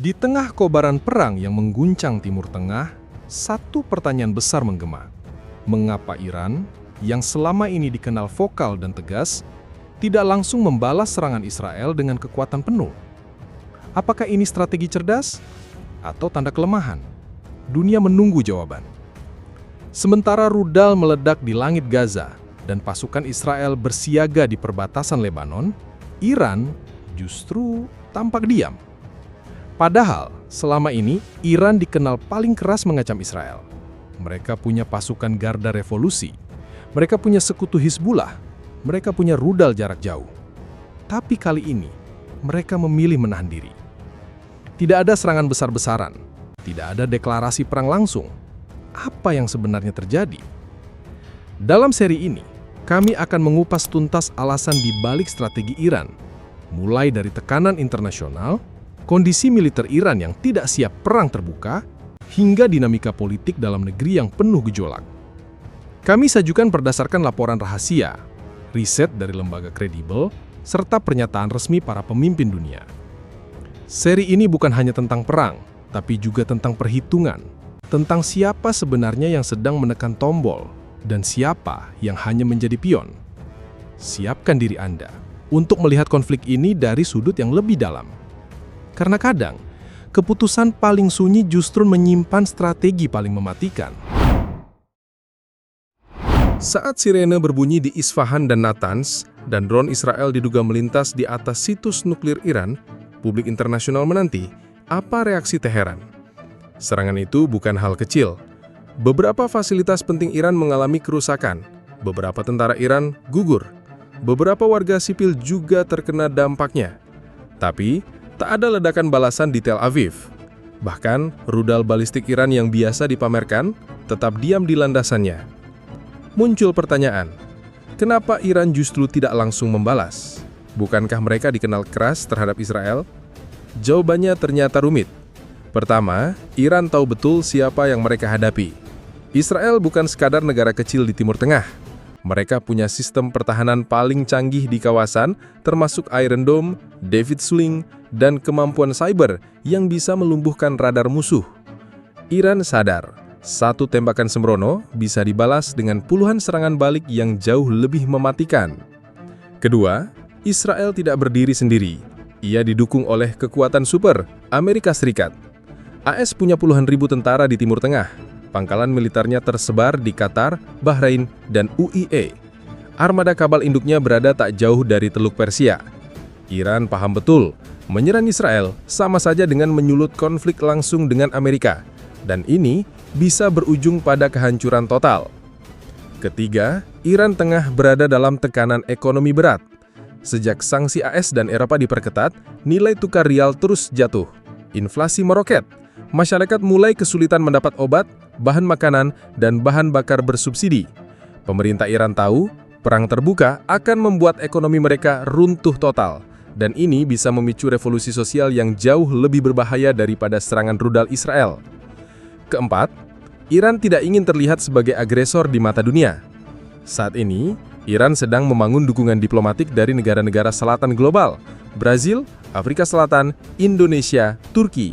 Di tengah kobaran perang yang mengguncang Timur Tengah, satu pertanyaan besar menggema. Mengapa Iran, yang selama ini dikenal vokal dan tegas, tidak langsung membalas serangan Israel dengan kekuatan penuh? Apakah ini strategi cerdas atau tanda kelemahan? Dunia menunggu jawaban. Sementara rudal meledak di langit Gaza dan pasukan Israel bersiaga di perbatasan Lebanon, Iran justru tampak diam. Padahal, selama ini, Iran dikenal paling keras mengacam Israel. Mereka punya pasukan garda revolusi. Mereka punya sekutu Hizbullah. Mereka punya rudal jarak jauh. Tapi kali ini, mereka memilih menahan diri. Tidak ada serangan besar-besaran. Tidak ada deklarasi perang langsung. Apa yang sebenarnya terjadi? Dalam seri ini, kami akan mengupas tuntas alasan di balik strategi Iran, mulai dari tekanan internasional, kondisi militer Iran yang tidak siap perang terbuka, hingga dinamika politik dalam negeri yang penuh gejolak. Kami sajukan berdasarkan laporan rahasia, riset dari lembaga kredibel, serta pernyataan resmi para pemimpin dunia. Seri ini bukan hanya tentang perang, tapi juga tentang perhitungan, tentang siapa sebenarnya yang sedang menekan tombol, dan siapa yang hanya menjadi pion. Siapkan diri Anda untuk melihat konflik ini dari sudut yang lebih dalam. Karena kadang, keputusan paling sunyi justru menyimpan strategi paling mematikan. Saat sirene berbunyi di Isfahan dan Natanz, dan drone Israel diduga melintas di atas situs nuklir Iran, publik internasional menanti apa reaksi Teheran. Serangan itu bukan hal kecil. Beberapa fasilitas penting Iran mengalami kerusakan. Beberapa tentara Iran gugur. Beberapa warga sipil juga terkena dampaknya. Tapi, tak ada ledakan balasan di Tel Aviv. Bahkan, rudal balistik Iran yang biasa dipamerkan tetap diam di landasannya. Muncul pertanyaan, kenapa Iran justru tidak langsung membalas? Bukankah mereka dikenal keras terhadap Israel? Jawabannya ternyata rumit. Pertama, Iran tahu betul siapa yang mereka hadapi. Israel bukan sekadar negara kecil di Timur Tengah. Mereka punya sistem pertahanan paling canggih di kawasan, termasuk Iron Dome, David Sling, dan kemampuan cyber yang bisa melumpuhkan radar musuh. Iran sadar, satu tembakan sembrono bisa dibalas dengan puluhan serangan balik yang jauh lebih mematikan. Kedua, Israel tidak berdiri sendiri. Ia didukung oleh kekuatan super, Amerika Serikat. AS punya puluhan ribu tentara di Timur Tengah. Pangkalan militernya tersebar di Qatar, Bahrain, dan UAE. Armada kapal induknya berada tak jauh dari Teluk Persia. Iran paham betul, menyerang Israel sama saja dengan menyulut konflik langsung dengan Amerika. Dan ini bisa berujung pada kehancuran total. Ketiga, Iran tengah berada dalam tekanan ekonomi berat. Sejak sanksi AS dan Eropa diperketat, nilai tukar rial terus jatuh. Inflasi meroket. Masyarakat mulai kesulitan mendapat obat, bahan makanan, dan bahan bakar bersubsidi. Pemerintah Iran tahu, perang terbuka akan membuat ekonomi mereka runtuh total. Dan ini bisa memicu revolusi sosial yang jauh lebih berbahaya daripada serangan rudal Israel. Keempat, Iran tidak ingin terlihat sebagai agresor di mata dunia. Saat ini, Iran sedang membangun dukungan diplomatik dari negara-negara selatan global, Brazil, Afrika Selatan, Indonesia, Turki.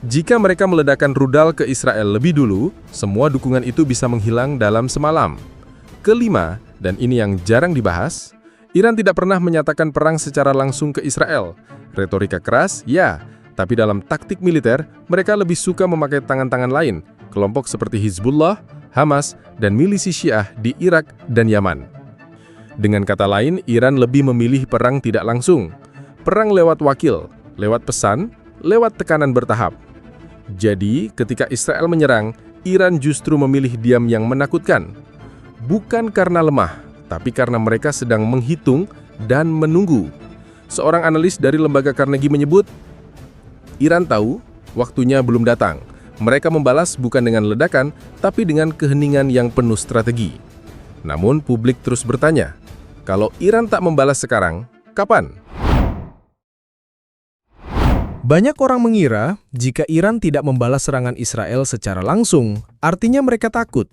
Jika mereka meledakkan rudal ke Israel lebih dulu, semua dukungan itu bisa menghilang dalam semalam. Kelima, dan ini yang jarang dibahas, Iran tidak pernah menyatakan perang secara langsung ke Israel. Retorika keras, ya, tapi dalam taktik militer, mereka lebih suka memakai tangan-tangan lain, kelompok seperti Hizbullah, Hamas, dan milisi Syiah di Irak dan Yaman. Dengan kata lain, Iran lebih memilih perang tidak langsung. Perang lewat wakil, lewat pesan, lewat tekanan bertahap. Jadi, ketika Israel menyerang, Iran justru memilih diam yang menakutkan. Bukan karena lemah, tapi karena mereka sedang menghitung dan menunggu. Seorang analis dari lembaga Carnegie menyebut, Iran tahu waktunya belum datang. Mereka membalas bukan dengan ledakan, tapi dengan keheningan yang penuh strategi. Namun publik terus bertanya, kalau Iran tak membalas sekarang, kapan? Banyak orang mengira jika Iran tidak membalas serangan Israel secara langsung, artinya mereka takut.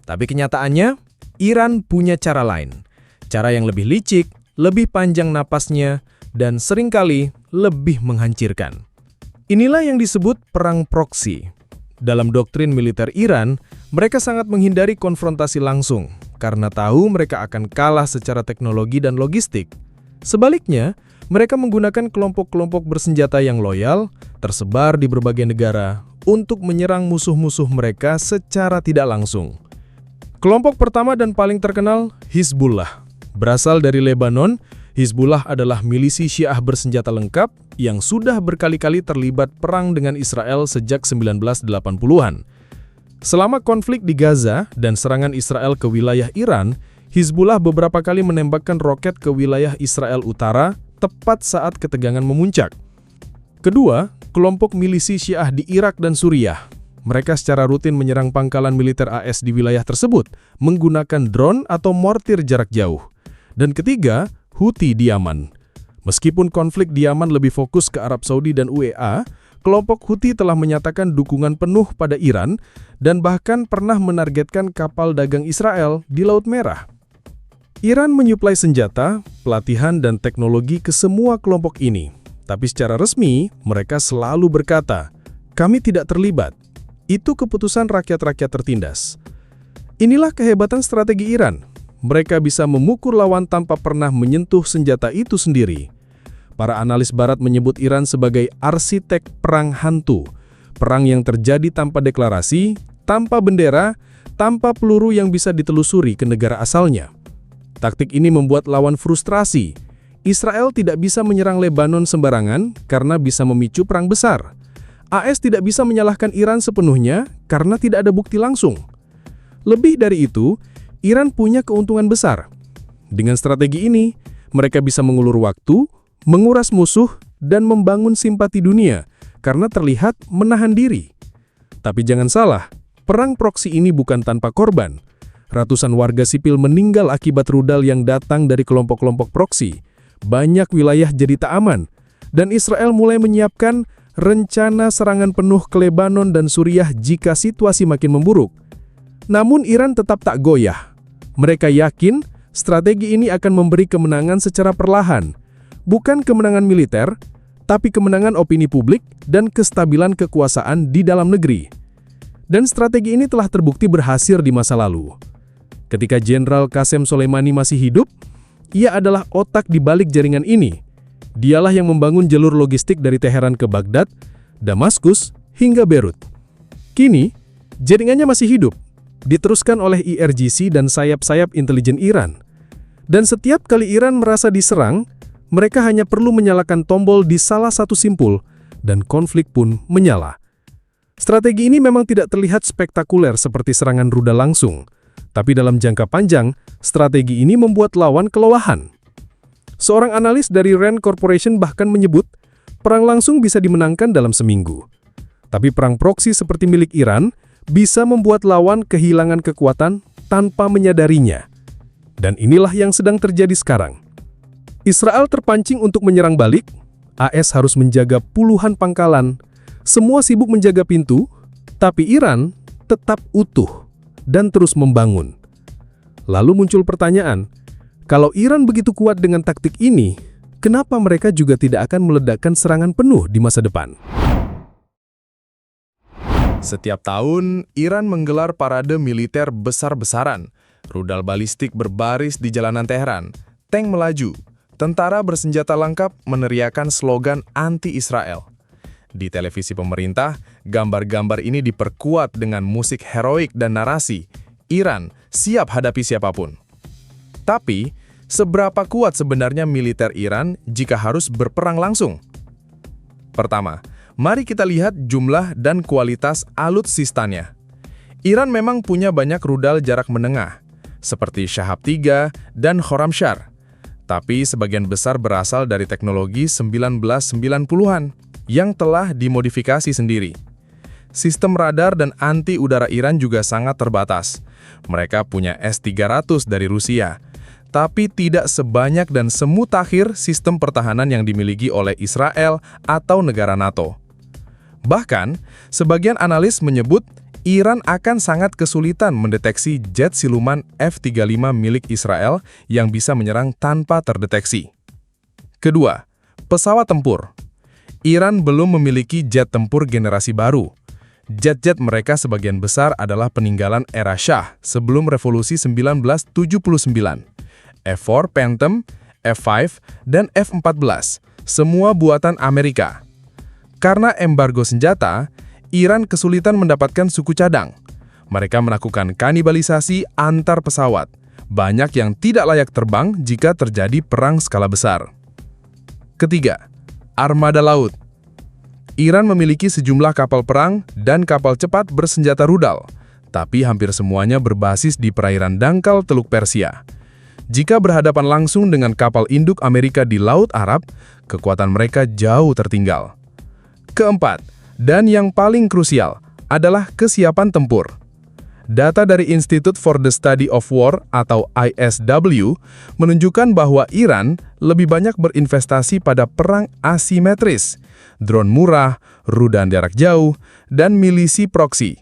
Tapi kenyataannya, Iran punya cara lain. Cara yang lebih licik, lebih panjang napasnya, dan seringkali lebih menghancurkan. Inilah yang disebut perang proksi. Dalam doktrin militer Iran, mereka sangat menghindari konfrontasi langsung karena tahu mereka akan kalah secara teknologi dan logistik. Sebaliknya, mereka menggunakan kelompok-kelompok bersenjata yang loyal, tersebar di berbagai negara, untuk menyerang musuh-musuh mereka secara tidak langsung. Kelompok pertama dan paling terkenal, Hizbullah. Berasal dari Lebanon, Hizbullah adalah milisi Syiah bersenjata lengkap yang sudah berkali-kali terlibat perang dengan Israel sejak 1980-an. Selama konflik di Gaza dan serangan Israel ke wilayah Iran, Hizbullah beberapa kali menembakkan roket ke wilayah Israel Utara tepat saat ketegangan memuncak. Kedua, kelompok milisi Syiah di Irak dan Suriah. Mereka secara rutin menyerang pangkalan militer AS di wilayah tersebut menggunakan drone atau mortir jarak jauh. Dan ketiga, Houthi di Yaman. Meskipun konflik di Yaman lebih fokus ke Arab Saudi dan UEA, kelompok Houthi telah menyatakan dukungan penuh pada Iran dan bahkan pernah menargetkan kapal dagang Israel di Laut Merah. Iran menyuplai senjata, pelatihan, dan teknologi ke semua kelompok ini. Tapi secara resmi, mereka selalu berkata, "Kami tidak terlibat. Itu keputusan rakyat-rakyat tertindas." Inilah kehebatan strategi Iran. Mereka bisa memukul lawan tanpa pernah menyentuh senjata itu sendiri. Para analis barat menyebut Iran sebagai arsitek perang hantu. Perang yang terjadi tanpa deklarasi, tanpa bendera, tanpa peluru yang bisa ditelusuri ke negara asalnya. Taktik ini membuat lawan frustrasi. Israel tidak bisa menyerang Lebanon sembarangan karena bisa memicu perang besar. AS tidak bisa menyalahkan Iran sepenuhnya karena tidak ada bukti langsung. Lebih dari itu, Iran punya keuntungan besar. Dengan strategi ini, mereka bisa mengulur waktu, menguras musuh, dan membangun simpati dunia karena terlihat menahan diri. Tapi jangan salah, perang proksi ini bukan tanpa korban. Ratusan warga sipil meninggal akibat rudal yang datang dari kelompok-kelompok proksi. Banyak wilayah jadi tak aman, dan Israel mulai menyiapkan rencana serangan penuh ke Lebanon dan Suriah jika situasi makin memburuk. Namun Iran tetap tak goyah. Mereka yakin strategi ini akan memberi kemenangan secara perlahan, bukan kemenangan militer, tapi kemenangan opini publik dan kestabilan kekuasaan di dalam negeri. Dan strategi ini telah terbukti berhasil di masa lalu. Ketika Jenderal Qasem Soleimani masih hidup, ia adalah otak di balik jaringan ini. Dialah yang membangun jalur logistik dari Teheran ke Baghdad, Damaskus, hingga Beirut. Kini, jaringannya masih hidup, diteruskan oleh IRGC dan sayap-sayap intelijen Iran. Dan setiap kali Iran merasa diserang, mereka hanya perlu menyalakan tombol di salah satu simpul, dan konflik pun menyala. Strategi ini memang tidak terlihat spektakuler seperti serangan rudal langsung, tapi dalam jangka panjang, strategi ini membuat lawan kelelahan. Seorang analis dari Rand Corporation bahkan menyebut, perang langsung bisa dimenangkan dalam seminggu. Tapi perang proksi seperti milik Iran bisa membuat lawan kehilangan kekuatan tanpa menyadarinya. Dan inilah yang sedang terjadi sekarang. Israel terpancing untuk menyerang balik, AS harus menjaga puluhan pangkalan, semua sibuk menjaga pintu, tapi Iran tetap utuh dan terus membangun. Lalu muncul pertanyaan, kalau Iran begitu kuat dengan taktik ini, kenapa mereka juga tidak akan meledakkan serangan penuh di masa depan? Setiap tahun, Iran menggelar parade militer besar-besaran. Rudal balistik berbaris di jalanan Teheran, tank melaju, tentara bersenjata lengkap meneriakan slogan anti-Israel. Di televisi pemerintah, gambar-gambar ini diperkuat dengan musik heroik dan narasi, Iran siap hadapi siapapun. Tapi, seberapa kuat sebenarnya militer Iran jika harus berperang langsung? Pertama, mari kita lihat jumlah dan kualitas alutsistannya. Iran memang punya banyak rudal jarak menengah, seperti Shahab 3 dan Khorramshahr. Tapi sebagian besar berasal dari teknologi 1990-an yang telah dimodifikasi sendiri. Sistem radar dan anti-udara Iran juga sangat terbatas. Mereka punya S-300 dari Rusia, tapi tidak sebanyak dan semutakhir sistem pertahanan yang dimiliki oleh Israel atau negara NATO. Bahkan, sebagian analis menyebut Iran akan sangat kesulitan mendeteksi jet siluman F-35 milik Israel yang bisa menyerang tanpa terdeteksi. Kedua, pesawat tempur. Iran belum memiliki jet tempur generasi baru. Jet-jet mereka sebagian besar adalah peninggalan era Shah sebelum revolusi 1979. F-4 Phantom, F-5, dan F-14, semua buatan Amerika. Karena embargo senjata, Iran kesulitan mendapatkan suku cadang. Mereka melakukan kanibalisasi antar pesawat. Banyak yang tidak layak terbang jika terjadi perang skala besar. Ketiga, armada laut. Iran memiliki sejumlah kapal perang dan kapal cepat bersenjata rudal, tapi hampir semuanya berbasis di perairan dangkal Teluk Persia. Jika berhadapan langsung dengan kapal induk Amerika di Laut Arab, kekuatan mereka jauh tertinggal. Keempat, dan yang paling krusial, adalah kesiapan tempur. Data dari Institute for the Study of War atau ISW menunjukkan bahwa Iran lebih banyak berinvestasi pada perang asimetris, drone murah, rudal jarak jauh, dan milisi proksi.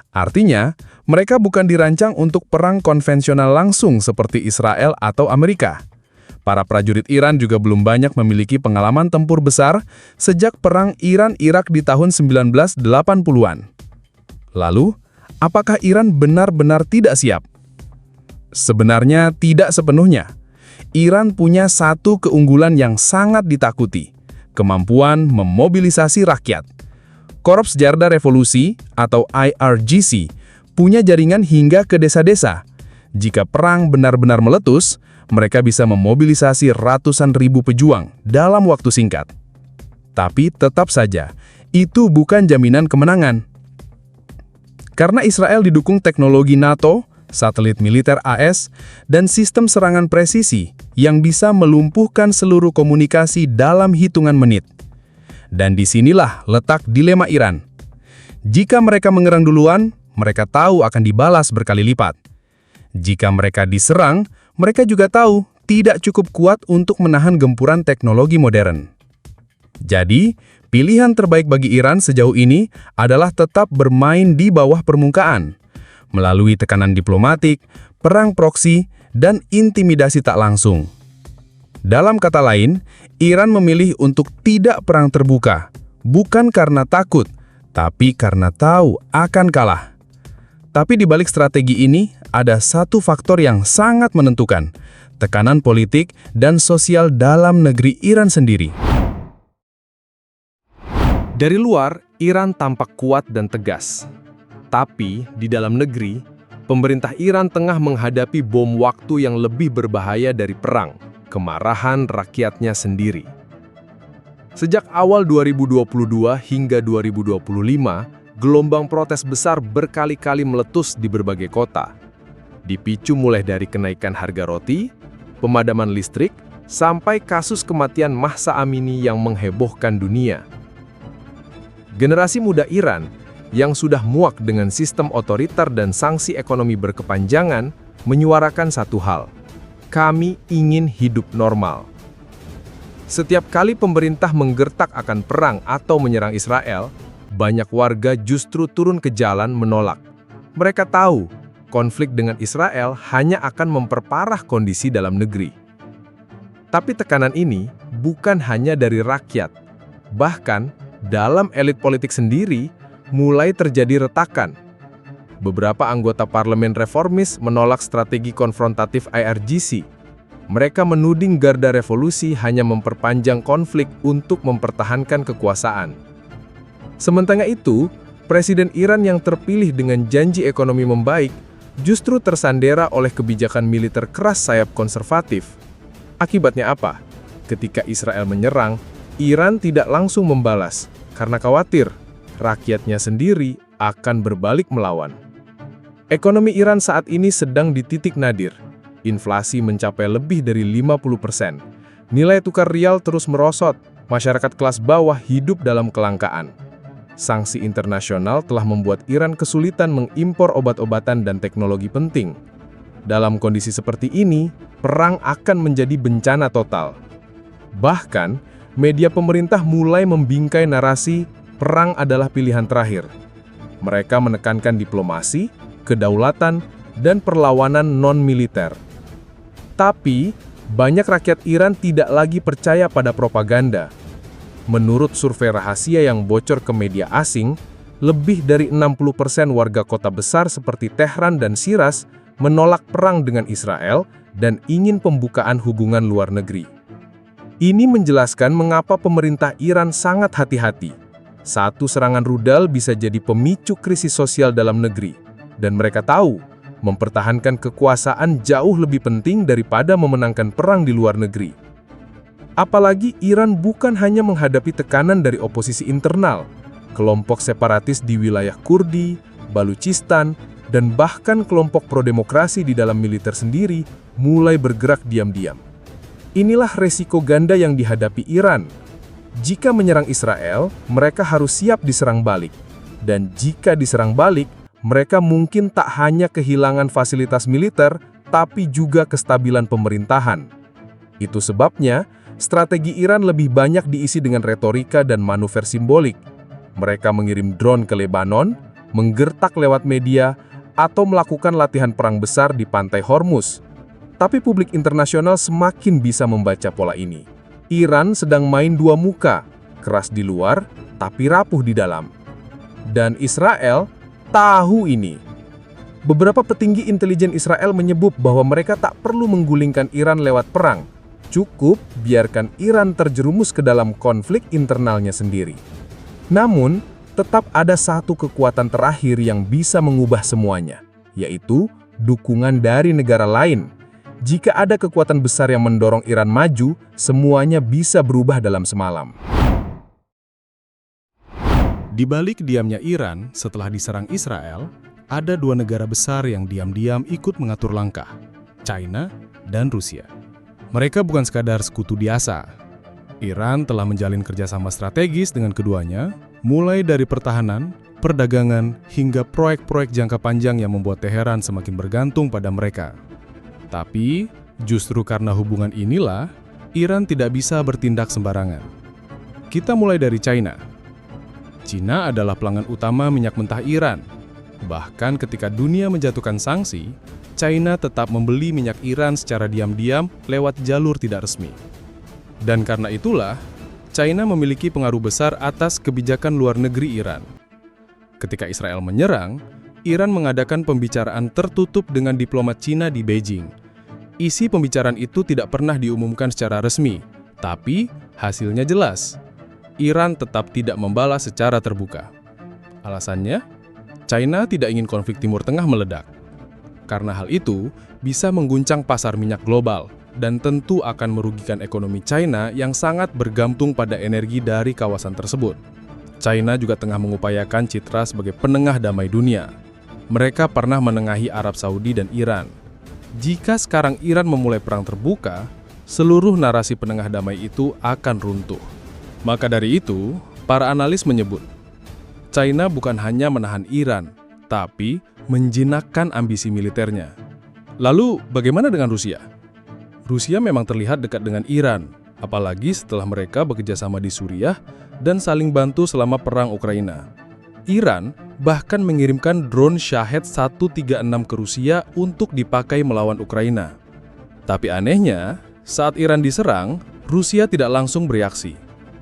Artinya, mereka bukan dirancang untuk perang konvensional langsung seperti Israel atau Amerika. Para prajurit Iran juga belum banyak memiliki pengalaman tempur besar sejak perang Iran-Irak di tahun 1980-an. Lalu, apakah Iran benar-benar tidak siap? Sebenarnya tidak sepenuhnya. Iran punya satu keunggulan yang sangat ditakuti, kemampuan memobilisasi rakyat. Korps Garda Revolusi atau IRGC punya jaringan hingga ke desa-desa. Jika perang benar-benar meletus, mereka bisa memobilisasi ratusan ribu pejuang dalam waktu singkat. Tapi tetap saja, itu bukan jaminan kemenangan. Karena Israel didukung teknologi NATO, satelit militer AS, dan sistem serangan presisi yang bisa melumpuhkan seluruh komunikasi dalam hitungan menit. Dan disinilah letak dilema Iran. Jika mereka menyerang duluan, mereka tahu akan dibalas berkali lipat. Jika mereka diserang, mereka juga tahu tidak cukup kuat untuk menahan gempuran teknologi modern. Jadi, pilihan terbaik bagi Iran sejauh ini adalah tetap bermain di bawah permukaan, melalui tekanan diplomatik, perang proksi, dan intimidasi tak langsung. Dalam kata lain, Iran memilih untuk tidak perang terbuka, bukan karena takut, tapi karena tahu akan kalah. Tapi di balik strategi ini, ada satu faktor yang sangat menentukan, tekanan politik dan sosial dalam negeri Iran sendiri. Dari luar, Iran tampak kuat dan tegas. Tapi, di dalam negeri, pemerintah Iran tengah menghadapi bom waktu yang lebih berbahaya dari perang, kemarahan rakyatnya sendiri. Sejak awal 2022 hingga 2025, gelombang protes besar berkali-kali meletus di berbagai kota. Dipicu mulai dari kenaikan harga roti, pemadaman listrik, sampai kasus kematian Mahsa Amini yang menghebohkan dunia. Generasi muda Iran yang sudah muak dengan sistem otoriter dan sanksi ekonomi berkepanjangan menyuarakan satu hal: kami ingin hidup normal. Setiap kali pemerintah menggertak akan perang atau menyerang Israel, banyak warga justru turun ke jalan menolak. Mereka tahu konflik dengan Israel hanya akan memperparah kondisi dalam negeri. Tapi tekanan ini bukan hanya dari rakyat. Bahkan, dalam elit politik sendiri, mulai terjadi retakan. Beberapa anggota parlemen reformis menolak strategi konfrontatif IRGC. Mereka menuding Garda Revolusi hanya memperpanjang konflik untuk mempertahankan kekuasaan. Sementara itu, Presiden Iran yang terpilih dengan janji ekonomi membaik justru tersandera oleh kebijakan militer keras sayap konservatif. Akibatnya apa? Ketika Israel menyerang, Iran tidak langsung membalas karena khawatir rakyatnya sendiri akan berbalik melawan. Ekonomi Iran saat ini sedang di titik nadir. Inflasi mencapai lebih dari 50%. Nilai tukar rial terus merosot. Masyarakat kelas bawah hidup dalam kelangkaan. Sanksi internasional telah membuat Iran kesulitan mengimpor obat-obatan dan teknologi penting. Dalam kondisi seperti ini, perang akan menjadi bencana total. Bahkan, media pemerintah mulai membingkai narasi perang adalah pilihan terakhir. Mereka menekankan diplomasi, kedaulatan, dan perlawanan non-militer. Tapi, banyak rakyat Iran tidak lagi percaya pada propaganda. Menurut survei rahasia yang bocor ke media asing, lebih dari 60% warga kota besar seperti Tehran dan Shiraz menolak perang dengan Israel dan ingin pembukaan hubungan luar negeri. Ini menjelaskan mengapa pemerintah Iran sangat hati-hati. Satu serangan rudal bisa jadi pemicu krisis sosial dalam negeri, dan mereka tahu mempertahankan kekuasaan jauh lebih penting daripada memenangkan perang di luar negeri. Apalagi Iran bukan hanya menghadapi tekanan dari oposisi internal, kelompok separatis di wilayah Kurdi, Baluchistan, dan bahkan kelompok pro-demokrasi di dalam militer sendiri mulai bergerak diam-diam. Inilah resiko ganda yang dihadapi Iran. Jika menyerang Israel, mereka harus siap diserang balik. Dan jika diserang balik, mereka mungkin tak hanya kehilangan fasilitas militer, tapi juga kestabilan pemerintahan. Itu sebabnya, strategi Iran lebih banyak diisi dengan retorika dan manuver simbolik. Mereka mengirim drone ke Lebanon, menggertak lewat media, atau melakukan latihan perang besar di pantai Hormuz. Tapi publik internasional semakin bisa membaca pola ini. Iran sedang main dua muka, keras di luar, tapi rapuh di dalam. Dan Israel tahu ini. Beberapa petinggi intelijen Israel menyebut bahwa mereka tak perlu menggulingkan Iran lewat perang. Cukup biarkan Iran terjerumus ke dalam konflik internalnya sendiri. Namun, tetap ada satu kekuatan terakhir yang bisa mengubah semuanya, yaitu dukungan dari negara lain. Jika ada kekuatan besar yang mendorong Iran maju, semuanya bisa berubah dalam semalam. Di balik diamnya Iran setelah diserang Israel, ada dua negara besar yang diam-diam ikut mengatur langkah, China dan Rusia. Mereka bukan sekadar sekutu biasa. Iran telah menjalin kerjasama strategis dengan keduanya, mulai dari pertahanan, perdagangan, hingga proyek-proyek jangka panjang yang membuat Teheran semakin bergantung pada mereka. Tapi, justru karena hubungan inilah, Iran tidak bisa bertindak sembarangan. Kita mulai dari China. China adalah pelanggan utama minyak mentah Iran. Bahkan ketika dunia menjatuhkan sanksi, China tetap membeli minyak Iran secara diam-diam lewat jalur tidak resmi. Dan karena itulah, China memiliki pengaruh besar atas kebijakan luar negeri Iran. Ketika Israel menyerang, Iran mengadakan pembicaraan tertutup dengan diplomat Cina di Beijing. Isi pembicaraan itu tidak pernah diumumkan secara resmi, tapi hasilnya jelas. Iran tetap tidak membalas secara terbuka. Alasannya, China tidak ingin konflik Timur Tengah meledak. Karena hal itu bisa mengguncang pasar minyak global dan tentu akan merugikan ekonomi China yang sangat bergantung pada energi dari kawasan tersebut. China juga tengah mengupayakan citra sebagai penengah damai dunia. Mereka pernah menengahi Arab Saudi dan Iran. Jika sekarang Iran memulai perang terbuka, seluruh narasi penengah damai itu akan runtuh. Maka dari itu, para analis menyebut, China bukan hanya menahan Iran, tapi menjinakkan ambisi militernya. Lalu, bagaimana dengan Rusia? Rusia memang terlihat dekat dengan Iran, apalagi setelah mereka bekerjasama di Suriah dan saling bantu selama perang Ukraina. Iran bahkan mengirimkan drone Shahed 136 ke Rusia untuk dipakai melawan Ukraina. Tapi anehnya, saat Iran diserang, Rusia tidak langsung bereaksi.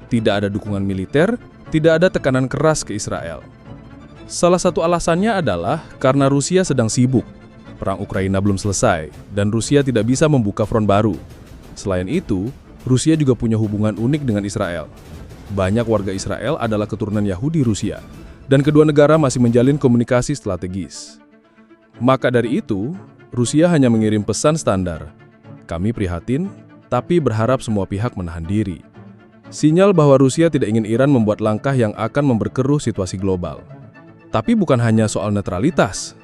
Tidak ada dukungan militer, tidak ada tekanan keras ke Israel. Salah satu alasannya adalah karena Rusia sedang sibuk. Perang Ukraina belum selesai, dan Rusia tidak bisa membuka front baru. Selain itu, Rusia juga punya hubungan unik dengan Israel. Banyak warga Israel adalah keturunan Yahudi Rusia, dan kedua negara masih menjalin komunikasi strategis. Maka dari itu, Rusia hanya mengirim pesan standar. Kami prihatin, tapi berharap semua pihak menahan diri. Sinyal bahwa Rusia tidak ingin Iran membuat langkah yang akan memperkeruh situasi global. Tapi bukan hanya soal netralitas.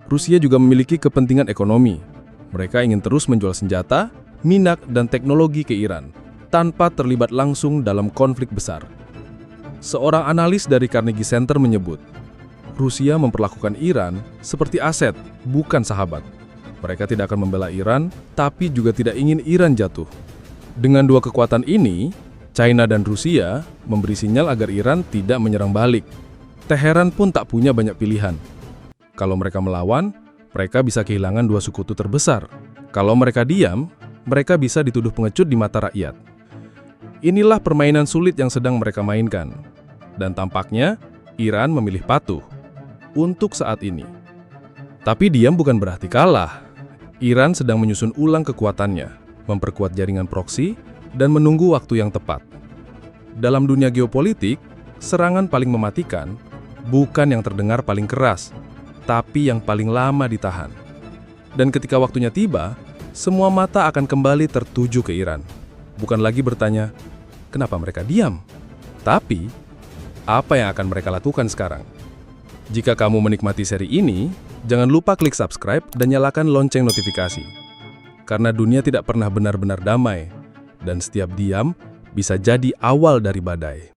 Rusia juga memiliki kepentingan ekonomi. Mereka ingin terus menjual senjata, minyak, dan teknologi ke Iran, tanpa terlibat langsung dalam konflik besar. Seorang analis dari Carnegie Center menyebut, Rusia memperlakukan Iran seperti aset, bukan sahabat. Mereka tidak akan membela Iran, tapi juga tidak ingin Iran jatuh. Dengan dua kekuatan ini, China dan Rusia memberi sinyal agar Iran tidak menyerang balik. Teheran pun tak punya banyak pilihan. Kalau mereka melawan, mereka bisa kehilangan dua sekutu terbesar. Kalau mereka diam, mereka bisa dituduh pengecut di mata rakyat. Inilah permainan sulit yang sedang mereka mainkan. Dan tampaknya, Iran memilih patuh untuk saat ini. Tapi diam bukan berarti kalah. Iran sedang menyusun ulang kekuatannya, memperkuat jaringan proksi, dan menunggu waktu yang tepat. Dalam dunia geopolitik, serangan paling mematikan bukan yang terdengar paling keras, tapi yang paling lama ditahan. Dan ketika waktunya tiba, semua mata akan kembali tertuju ke Iran. Bukan lagi bertanya, kenapa mereka diam? Tapi, apa yang akan mereka lakukan sekarang? Jika kamu menikmati seri ini, jangan lupa klik subscribe dan nyalakan lonceng notifikasi. Karena dunia tidak pernah benar-benar damai, dan setiap diam bisa jadi awal dari badai.